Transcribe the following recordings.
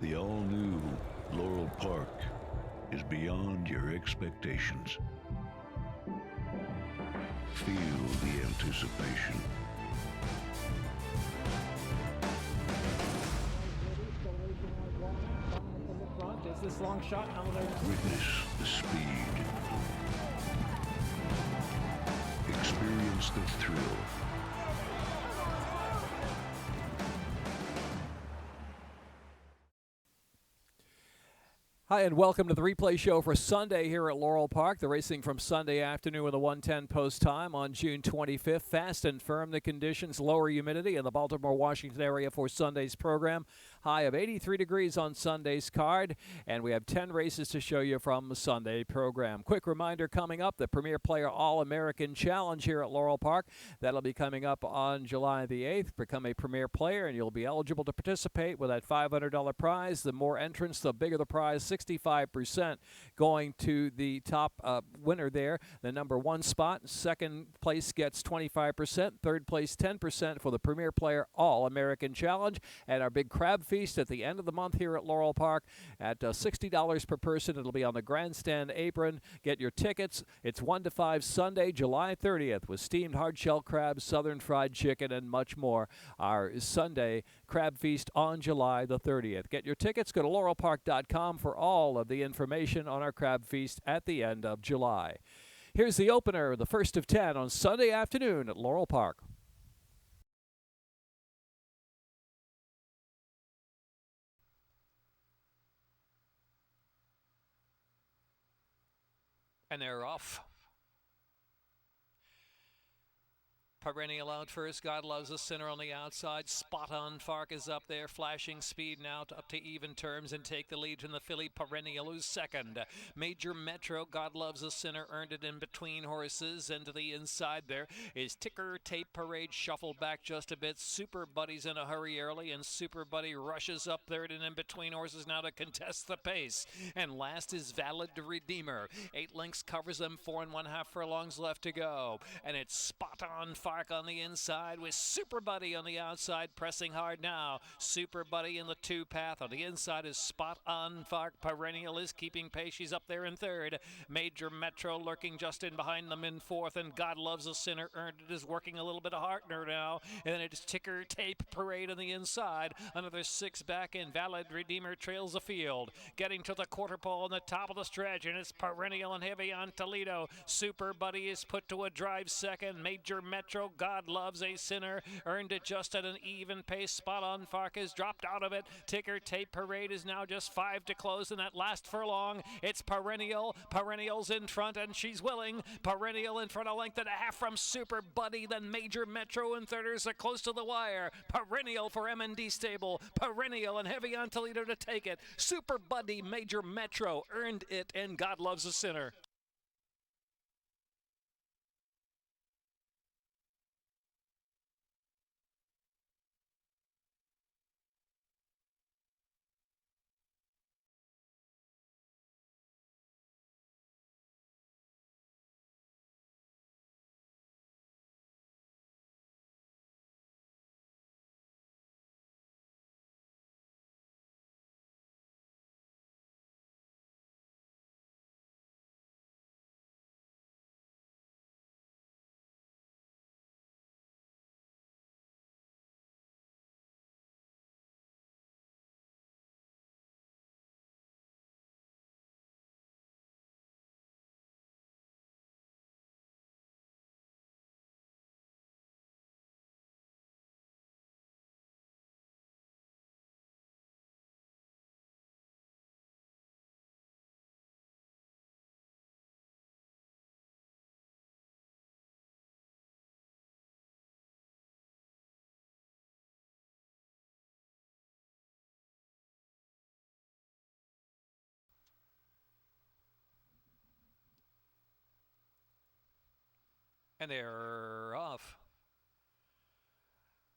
The all-new Laurel Park is beyond your expectations. Feel the anticipation. Is this long shot? Witness the speed. Experience the thrill. Hi, and welcome to the replay show for Sunday here at Laurel Park. The racing from Sunday afternoon with a 1:10 post time on June 25th. Fast and firm the conditions, lower humidity in the Baltimore-Washington area for Sunday's program. High of 83 degrees on Sunday's card, and we have 10 races to show you from the Sunday program. Quick reminder coming up, the Premier Player All-American Challenge here at Laurel Park. That'll be coming up on July the 8th. Become a Premier Player, and you'll be eligible to participate with that $500 prize. The more entrants, the bigger the prize. 65% going to the top winner there. The number one spot. Second place gets 25%. Third place 10% for the Premier Player All-American Challenge. And our big crab feast at the end of the month here at Laurel Park at $60 per person. It'll be on the grandstand apron. Get your tickets. It's 1 to 5 Sunday, July 30th with steamed hard-shell crabs, southern fried chicken, and much more. Our Sunday crab feast on July the 30th. Get your tickets. Go to laurelpark.com for all of the information on our crab feast at the end of July. Here's the opener, the first of 10 on Sunday afternoon at Laurel Park. And they're off. Perennial out first. God Loves a Sinner on the outside. Spot On Fark is up there. Flashing speed now up to even terms and take the lead from the filly Perennial, who's second. Major Metro. God Loves a Sinner earned it in between horses. And to the inside there is Ticker Tape Parade shuffled back just a bit. Super Buddy's in a hurry early, and Super Buddy rushes up third and in between horses now to contest the pace. And last is Valid Redeemer. 8 lengths covers them. 4 1/2 furlongs left to go. And it's Spot On Fark on the inside with Super Buddy on the outside, pressing hard now. Super Buddy in the 2 path. On the inside is Spot On Fark. Perennial is keeping pace. She's up there in third. Major Metro lurking just in behind them in fourth, and God Loves a Sinner earned it is working a little bit of Hartner now. And then it's Ticker Tape Parade on the inside. Another 6 back, and Valid Redeemer trails the field. Getting to the quarter pole on the top of the stretch, and it's Perennial and heavy on Toledo. Super Buddy is put to a drive second. Major Metro, God Loves a Sinner earned it just at an even pace. Spot On Fark has dropped out of it. Ticker Tape Parade is now just 5 to close in that last furlong. It's Perennial. Perennial's in front, and she's willing. Perennial in front, a length and a half from Super Buddy. Then Major Metro and thirders are close to the wire. Perennial for M&D Stable. Perennial and heavy on Toledo to take it. Super Buddy, Major Metro earned it, and God Loves a Sinner. And they're off.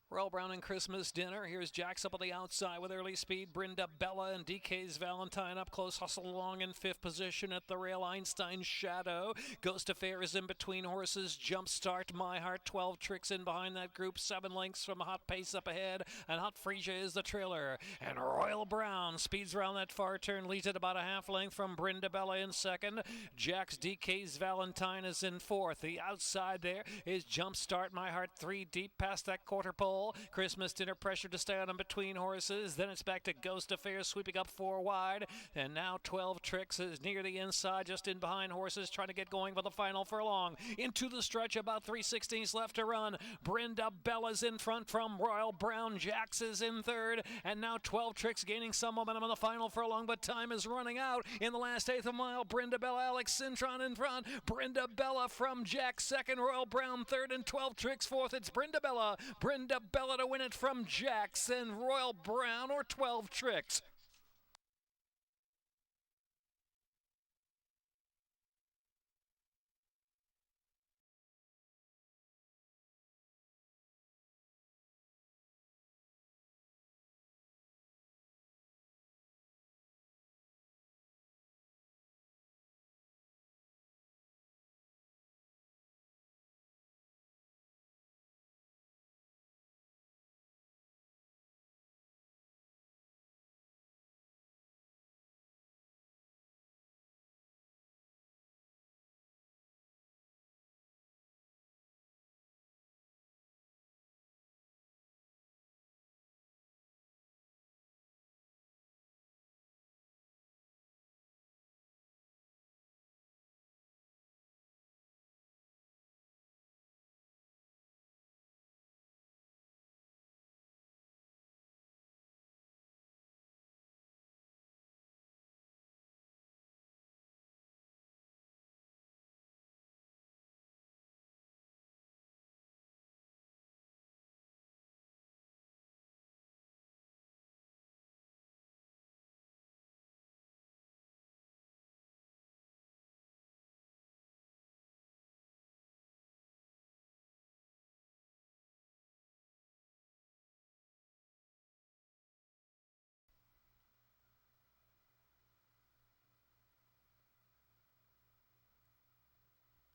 Royal Brown and Christmas Dinner. Here's Jax up on the outside with early speed. Brenda Bella and DK's Valentine up close. Hustle along in 5th position at the rail. Einstein Shadow. Ghost Affair is in between horses. Jumpstart My Heart. 12 tricks in behind that group. 7 lengths from Hot Pace up ahead. And Hot Frisia is the trailer. And Royal Brown down. Speeds around that far turn, leads at about a half length from Brindabella in second. Jack's DK's Valentine is in fourth. The outside there is Jumpstart My Heart 3 deep past that quarter pole. Christmas Dinner Pressure to stay on in between horses. Then it's back to Ghost Affairs sweeping up 4 wide. And now 12 Tricks is near the inside, just in behind horses, trying to get going for the final furlong. Into the stretch, about 3/16 left to run. Brenda Bella's in front from Royal Brown. Jacks is in third. And now 12 Tricks gaining some momentum on the final furlong, but time is running out in the last eighth of a mile. Brenda Bella, Alex Cintron in front. Brenda Bella from Jack second. Royal Brown third, and 12 Tricks fourth. It's Brenda Bella. Brenda Bella to win it from Jacks and Royal Brown or 12 Tricks.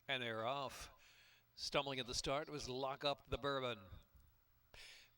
And they're off. Stumbling at the start was Lock Up the Bourbon.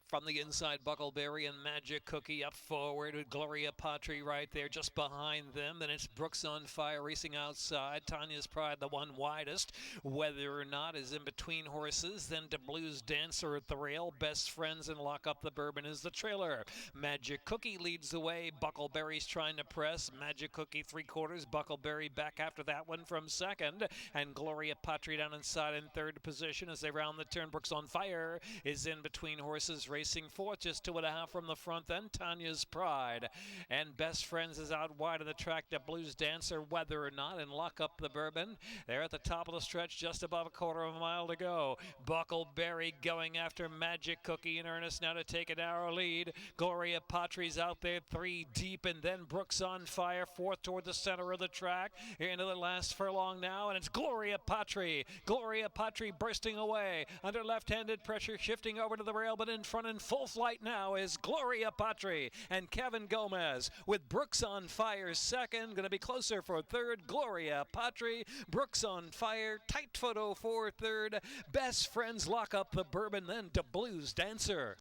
From the inside, Buckleberry and Magic Cookie up forward with Gloria Patri right there just behind them. Then it's Brooks on Fire racing outside. Tanya's Pride, the one widest. Whether or not is in between horses. Then to Blues Dancer at the rail. Best Friends and Lock Up the Bourbon is the trailer. Magic Cookie leads the way. Buckleberry's trying to press. Magic Cookie 3/4. Buckleberry back after that one from second. And Gloria Patri down inside in third position as they round the turn. Brooks on Fire is in between horses racing fourth, just 2.5 from the front. Then Tanya's Pride and Best Friends is out wide of the track to Blues Dancer, Whether or Not, and Lock Up the Bourbon. They're at the top of the stretch, just above a quarter of a mile to go. Buckleberry going after Magic Cookie in earnest now to take a narrow lead. Gloria Patri's out there 3 deep, and then Brooks on Fire fourth toward the center of the track. Here into the last furlong now, and it's Gloria Patri. Gloria Patri bursting away under left-handed pressure, shifting over to the rail, but in front in full flight now is Gloria Patri and Kevin Gomez, with Brooks on Fire second. Going to be closer for third. Gloria Patri, Brooks on Fire, tight photo for third. Best Friends Lock Up the Bourbon, then to Blues Dancer.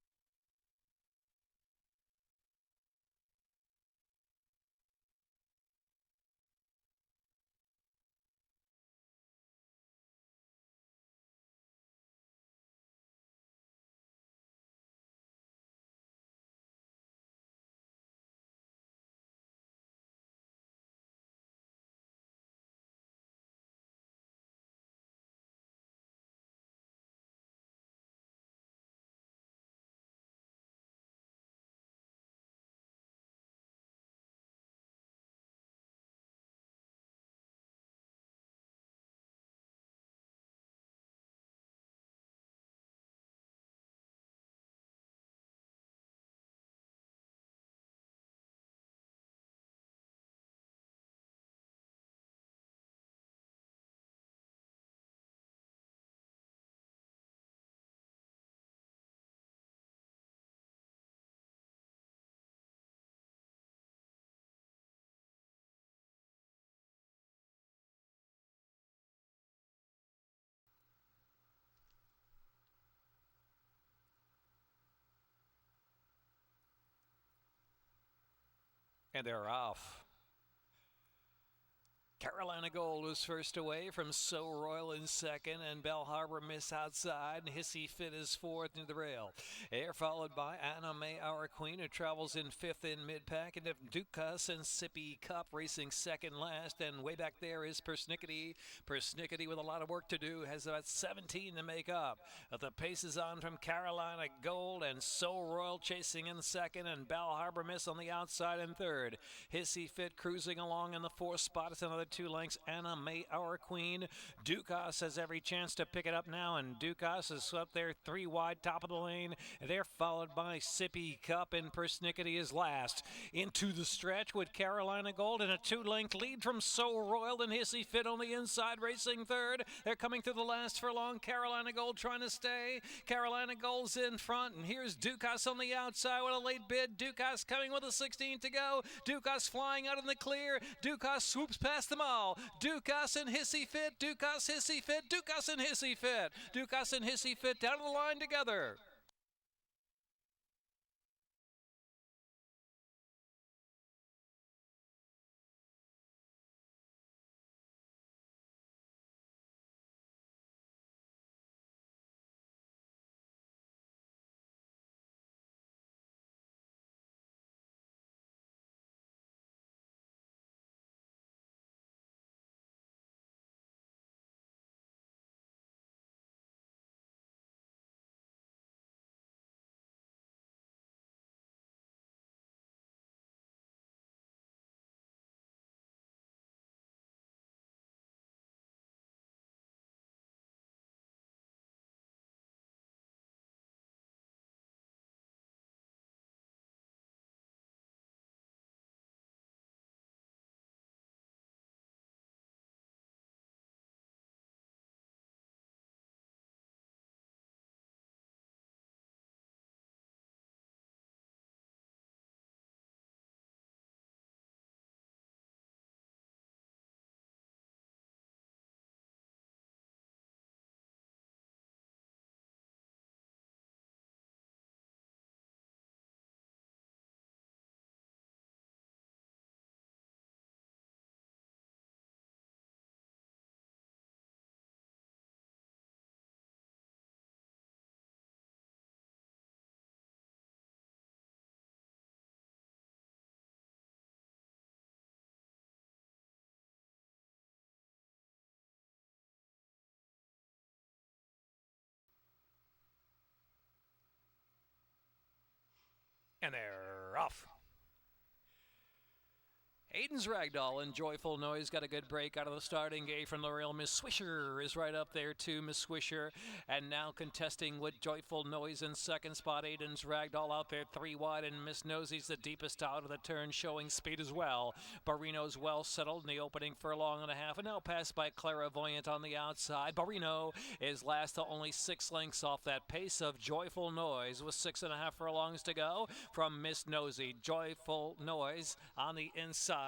And they're off. Carolina Gold was first away from So Royal in second, and Bell Harbor Miss outside, and Hissy Fit is fourth near the rail. They're followed by Anna May, Our Queen, who travels in fifth in mid-pack, and Dukas and Sippy Cup racing second last, and way back there is Persnickety. Persnickety with a lot of work to do, has about 17 to make up. The pace is on from Carolina Gold, and So Royal chasing in second, and Bell Harbor Miss on the outside in third. Hissy Fit cruising along in the fourth spot. It's another 2 lengths. Anna May, Our Queen. Dukas has every chance to pick it up now, and Dukas is up there 3 wide, top of the lane. They're followed by Sippy Cup, and Persnickety is last. Into the stretch with Carolina Gold and a 2-length lead from So Royal, and Hissy Fit on the inside racing third. They're coming through the last furlong. Carolina Gold trying to stay. Carolina Gold's in front, and here's Dukas on the outside with a late bid. Dukas coming with a 16 to go. Dukas flying out in the clear. Dukas swoops past them all. Dukas and Hissy Fit, Dukas, Hissy Fit, Dukas and Hissy Fit. Dukas and Hissy Fit down the line together. And they're off. Aiden's Ragdoll and Joyful Noise got a good break out of the starting gate from Laurel. Miss Swisher is right up there too, Miss Swisher. And now contesting with Joyful Noise in second spot. Aiden's Ragdoll out there 3 wide, and Miss Nosey's the deepest out of the turn, showing speed as well. Barino's well settled in the opening furlong and a half, and now passed by Clairvoyant on the outside. Barino is last to only 6 lengths off that pace of Joyful Noise with 6.5 furlongs to go from Miss Nosey. Joyful Noise on the inside.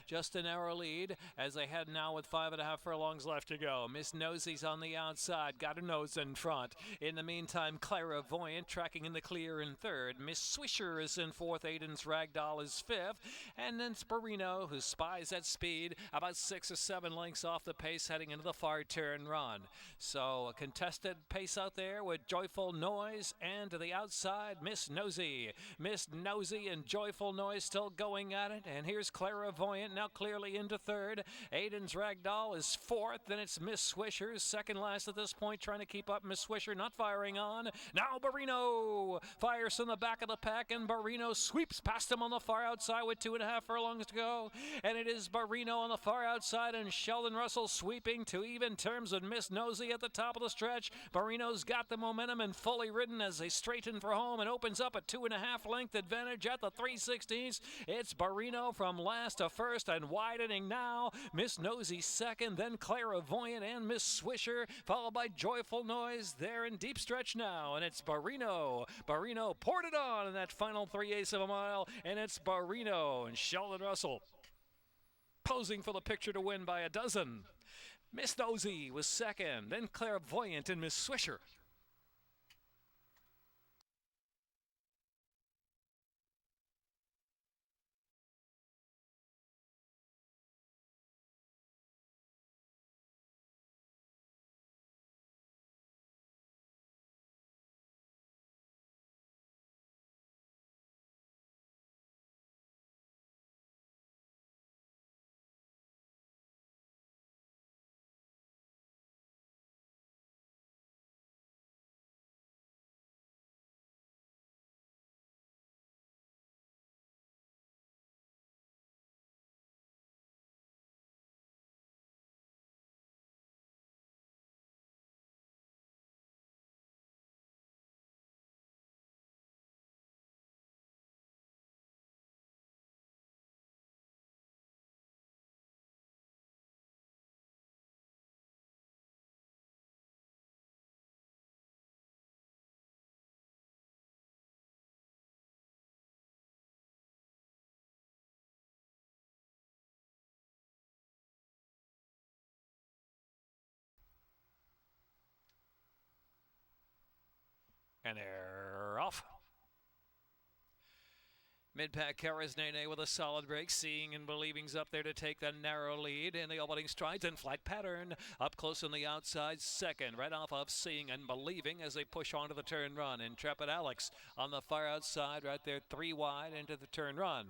Just a narrow lead as they head now with 5.5 furlongs left to go. Miss Nosey's on the outside, got her nose in front. In the meantime, Clairvoyant tracking in the clear in third. Miss Swisher is in fourth. Aiden's Ragdoll is fifth. And then Sparino, who spies at speed, about 6 or 7 lengths off the pace heading into the far turn run. So a contested pace out there with Joyful Noise, and to the outside, Miss Nosey. Miss Nosey and Joyful Noise still going at it. And here's Clairvoyant now clearly into third. Aiden's Ragdoll is fourth. Then it's Miss Swisher, second last at this point, trying to keep up. Miss Swisher not firing on. Now Barino fires from the back of the pack, and Barino sweeps past him on the far outside with 2.5 furlongs to go. And it is Barino on the far outside, and Sheldon Russell sweeping to even terms with Miss Nosey at the top of the stretch. Barino's got the momentum and fully ridden as they straighten for home and opens up a 2.5 length advantage at the 3/16. It's Barino from last to first and widening now. Miss Nosey second, then Clairvoyant and Miss Swisher, followed by Joyful Noise. They're in deep stretch now, and it's Barino. Barino poured it on in that final 3/8 of a mile, and it's Barino and Sheldon Russell posing for the picture to win by a dozen. Miss Nosey was second, then Clairvoyant and Miss Swisher. And they're off. Mid-pack Karas Nene with a solid break. Seeing and Believing's up there to take the narrow lead in the opening strides. And Flight Pattern up close on the outside second. Right off of Seeing and Believing as they push on to the turn run. Intrepid Alex on the far outside right there, 3 wide into the turn run.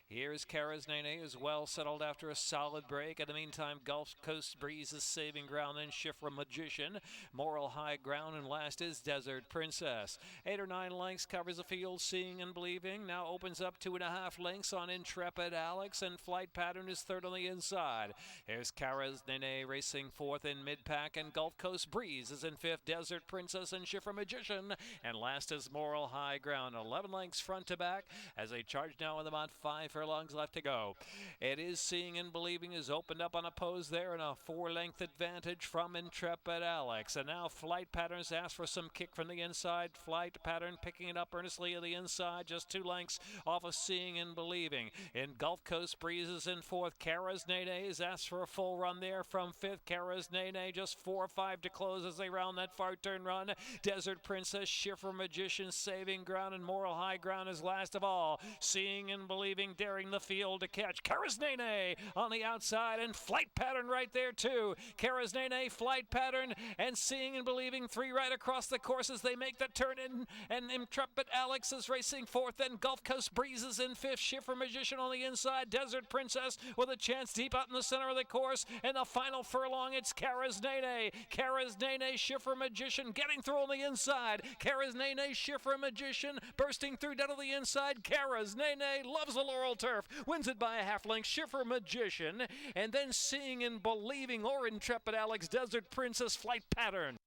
Here's Karas Nene, is well settled after a solid break. In the meantime, Gulf Coast Breeze is saving ground. Then Shifra Magician, Moral High Ground, and last is Desert Princess. 8 or 9 lengths covers the field. Seeing and Believing now opens up 2.5 lengths on Intrepid Alex, and Flight Pattern is third on the inside. Here's Karas Nene racing fourth in mid-pack, and Gulf Coast Breeze is in fifth. Desert Princess and Shifra Magician, and last is Moral High Ground. 11 lengths front to back as they charge now with about 5 furlongs left to go. It is Seeing and Believing is opened up on a pose there, and a 4-length advantage from Intrepid Alex. And now Flight Patterns ask for some kick from the inside. Flight Pattern picking it up earnestly on the inside, just 2 lengths off of Seeing and Believing. In Gulf Coast Breezes in fourth. Karas Nene is asked for a full run there from fifth. Karas Nene just 4 or 5 to close as they round that far turn run. Desert Princess, Shifra Magician saving ground, and Moral High Ground is last of all. Seeing and Believing daring the field to catch. Karas Nene on the outside, and Flight Pattern right there too. Karas Nene, Flight Pattern, and Seeing and Believing 3 right across the course as they make the turn in, and Intrepid Alex is racing fourth. Then Gulf Coast Breezes in fifth. Shifra Magician on the inside. Desert Princess with a chance deep out in the center of the course. And the final furlong, it's Karas Nene. Karas Nene, Shifra Magician getting through on the inside. Karas Nene, Shifra Magician bursting through down to the inside. Karas Nene loves the Laurel turf, wins it by a half length. Shifra Magician, and then Seeing and Believing or Intrepid Alex, Desert Princess, Flight Pattern.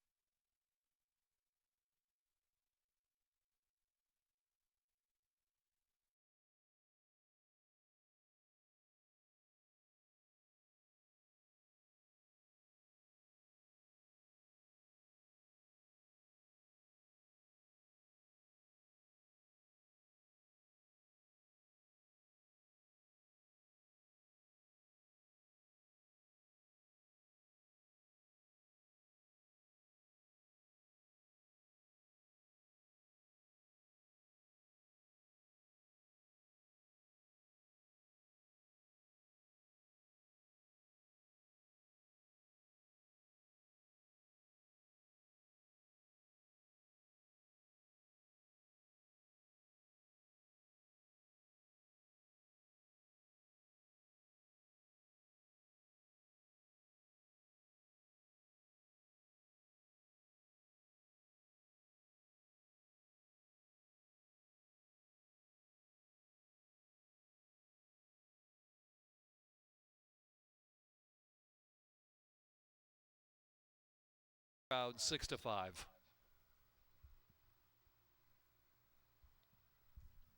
Crowd 6-5.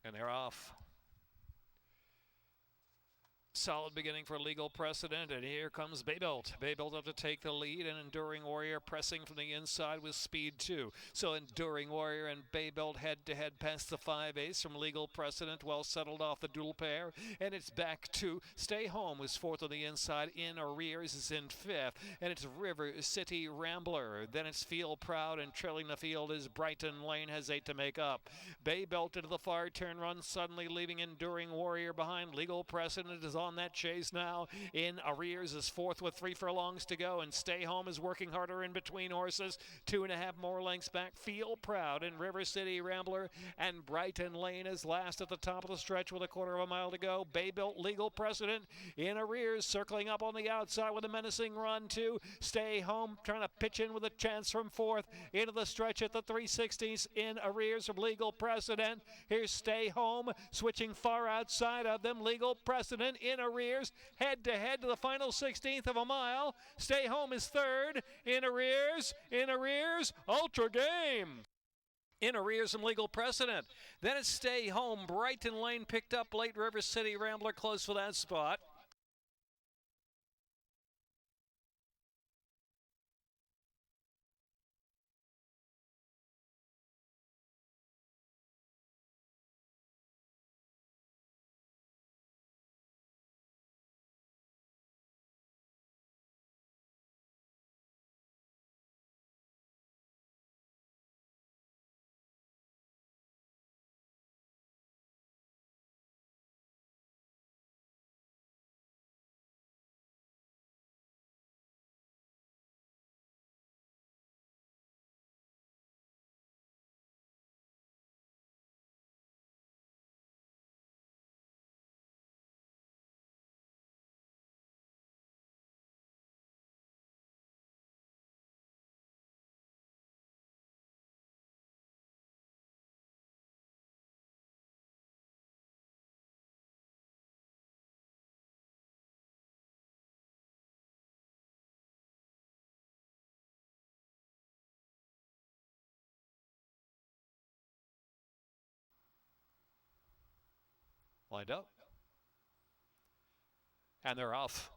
And they're off. Solid beginning for Legal Precedent, and here comes Baybuilt. Baybuilt up to take the lead, and Enduring Warrior pressing from the inside with speed too. So Enduring Warrior and Baybuilt head-to-head past the 5/8 from Legal Precedent, well settled off the dual pair, and it's back to Stay Home was fourth on the inside. In Arrears is in fifth, and it's River City Rambler. Then it's Feel Proud, and trailing the field is Brighton Lane, has 8 to make up. Baybuilt into the far turn run, suddenly leaving Enduring Warrior behind. Legal Precedent is on that chase now. In Arrears is fourth with 3 furlongs to go, and Stay Home is working harder in between horses. 2.5 more lengths back. Feel Proud and River City Rambler, and Brighton Lane is last at the top of the stretch with a 1/4 mile to go. Baybuilt, Legal Precedent in Arrears, circling up on the outside with a menacing run too. Stay Home trying to pitch in with a chance from fourth into the stretch at the 360s. In Arrears from Legal Precedent. Here's Stay Home switching far outside of them. Legal Precedent in Arrears, head to head to the final 16th of a mile. Stay Home is third. In Arrears, Ultra Game. In Arrears from Legal Precedent. Then it's Stay Home. Brighton Lane picked up late. River City Rambler close for that spot. lined up. And they're off.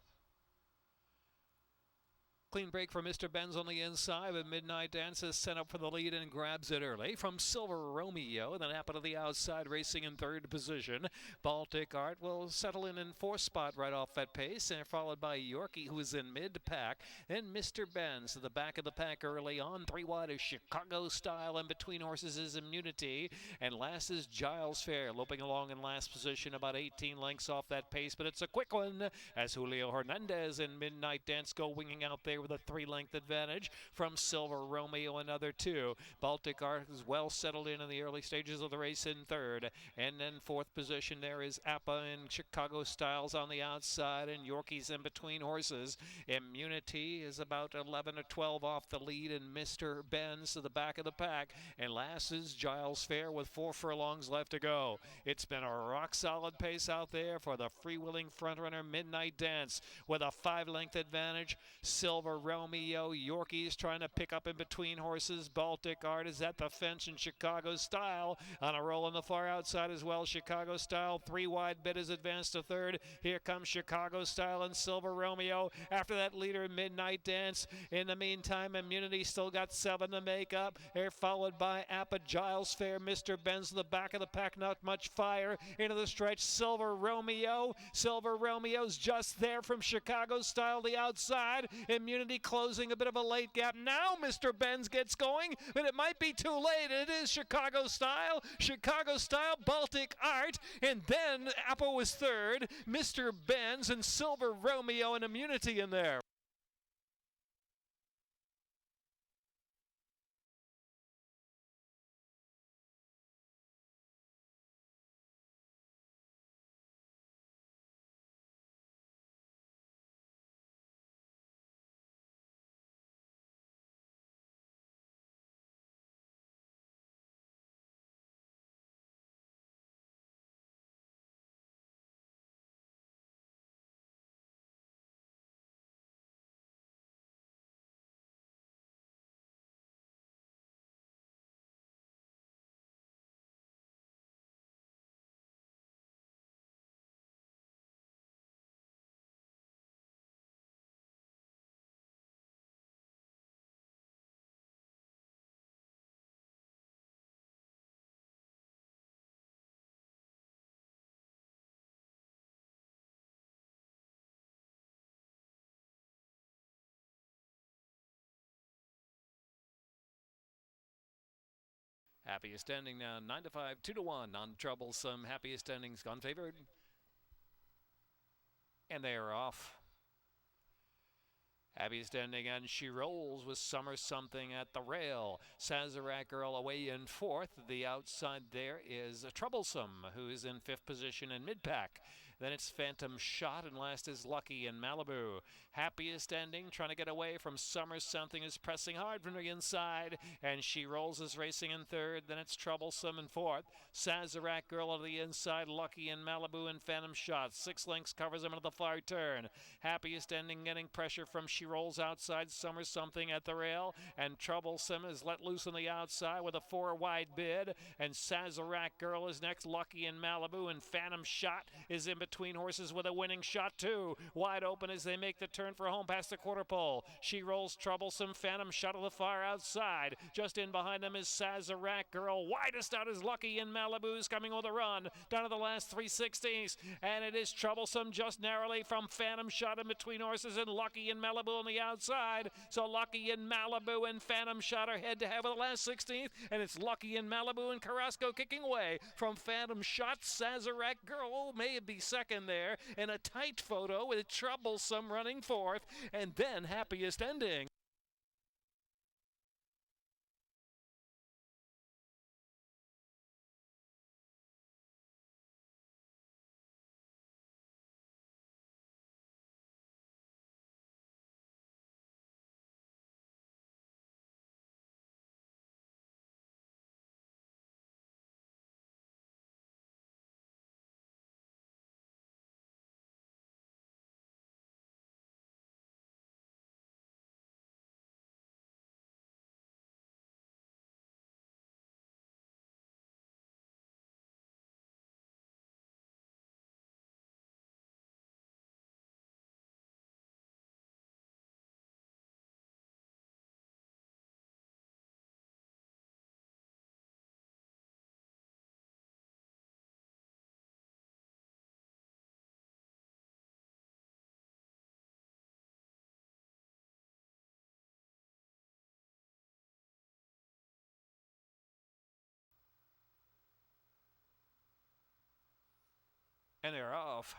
Clean break for Mr. Benz on the inside, but Midnight Dance is sent up for the lead and grabs it early from Silver Romeo. Then up to the outside, racing in third position. Baltic Art will settle in fourth spot right off that pace, and followed by Yorkie, who is in mid-pack. Then Mr. Benz to the back of the pack early on. 3 wide is Chicago Style, and between horses is Immunity. And last is Giles Fair, loping along in last position, about 18 lengths off that pace. But it's a quick one as Julio Hernandez and Midnight Dance go winging out there with a 3-length advantage from Silver Romeo, another 2. Baltic Art is well settled in the early stages of the race in third. And then fourth position there is Appa and Chicago Styles on the outside, and Yorkie's in between horses. Immunity is about 11 or 12 off the lead, and Mr. Benz to the back of the pack. And last is Giles Fair with 4 furlongs left to go. It's been a rock-solid pace out there for the freewheeling frontrunner Midnight Dance with a 5-length advantage. Silver Romeo, Yorkie's trying to pick up in between horses. Baltic Art is at the fence, and Chicago Style on a roll on the far outside as well. Chicago Style, 3 wide bid is advanced to third. Here comes Chicago Style and Silver Romeo. After that leader, Midnight Dance. In the meantime, Immunity still got 7 to make up. They're followed by Appa, Giles Fair, Mr. Benz to the back of the pack. Not much fire into the stretch. Silver Romeo. Silver Romeo's just there from Chicago Style, the outside. Immunity closing a bit of a late gap. Now Mr. Benz gets going, but it might be too late. It is Chicago Style, Baltic Art, and then Apple was third. Mr. Benz and Silver Romeo and Immunity in there. Happiest ending now, 9-5, 2-1 on Troublesome. Happiest ending's gone favored. And they are off. Happiest ending, and she rolls with Summer Something at the rail. Sazerac Girl away in fourth. The outside there is Troublesome, who is in fifth position in mid-pack. Then it's Phantom Shot, and last is Lucky in Malibu. Happiest ending, trying to get away from Summer Something, is pressing hard from the inside, and She Rolls is racing in third. Then it's Troublesome in fourth. Sazerac Girl on the inside, Lucky in Malibu, and Phantom Shot. 6 lengths covers him into the far turn. Happiest ending getting pressure from She Rolls outside, Summer Something at the rail, and Troublesome is let loose on the outside with a 4 wide bid, and Sazerac Girl is next, Lucky in Malibu, and Phantom Shot is in between horses with a winning shot too. Wide open as they make the turn for home past the quarter pole. She Rolls, Troublesome, Phantom Shot to the far outside. Just in behind them is Sazerac Girl. Widest out is Lucky in Malibu's coming with a run down to the last 3/16, and it is Troublesome just narrowly from Phantom Shot in between horses, and Lucky in Malibu on the outside. So Lucky in Malibu and Phantom Shot are head to head with the last 16th, and it's Lucky in Malibu and Carrasco kicking away from Phantom Shot. Sazerac Girl may be second there in a tight photo with Troublesome running fourth, and then Happiest Ending. And they're off.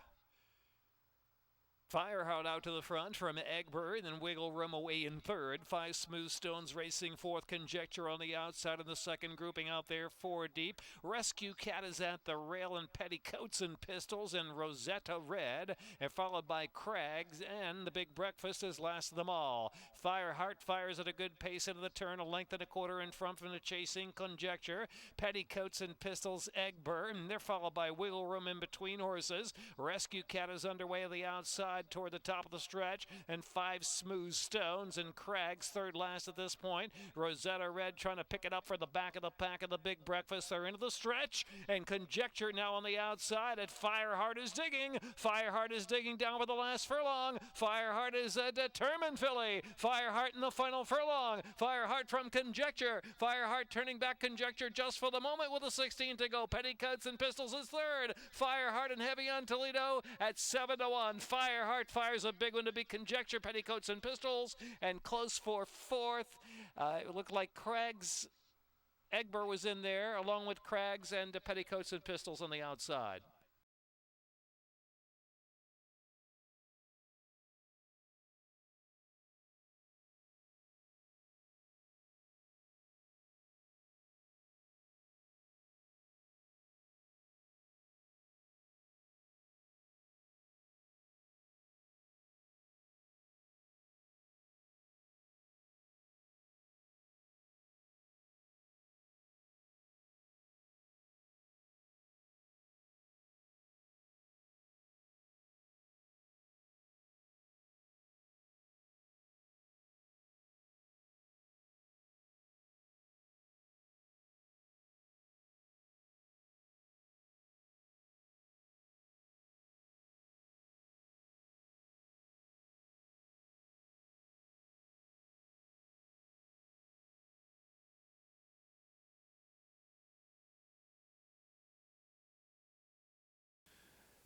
Fireheart out to the front from Egbert, then Wiggle Room away in third. 5 Smooth Stones racing fourth. Conjecture on the outside in the second grouping out there, 4 deep. Rescue Cat is at the rail, and Petticoats and Pistols and Rosetta Red, and followed by Craggs, and the Big Breakfast is last of them all. Fireheart fires at a good pace into the turn, a length and a quarter in front from the chasing Conjecture. Petticoats and Pistols, Egbert, and they're followed by Wiggle Room in between horses. Rescue Cat is underway on the outside toward the top of the stretch, and 5 Smooth Stones and Craggs third last at this point. Rosetta Red trying to pick it up for the back of the pack of the Big Breakfast. They're into the stretch, and Conjecture now on the outside, and Fireheart is digging. Fireheart is digging down for the last furlong. Fireheart is a determined filly. Fireheart in the final furlong. Fireheart from Conjecture. Fireheart turning back Conjecture just for the moment with a 16 to go. Petticoats and Pistols is third. Fireheart and Heavy on Toledo at 7-1. Fireheart fires a big one to beat Conjecture, Petticoats and Pistols, and close for fourth. It looked like Craggs, Egbert was in there, along with Craggs and Petticoats and Pistols on the outside.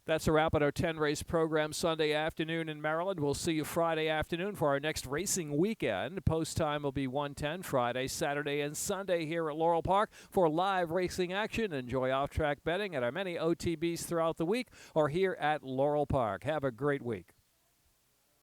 That's a wrap on our 10-race program Sunday afternoon in Maryland. We'll see you Friday afternoon for our next racing weekend. Post time will be 1:10 Friday, Saturday, and Sunday here at Laurel Park for live racing action. Enjoy off-track betting at our many OTBs throughout the week or here at Laurel Park. Have a great week.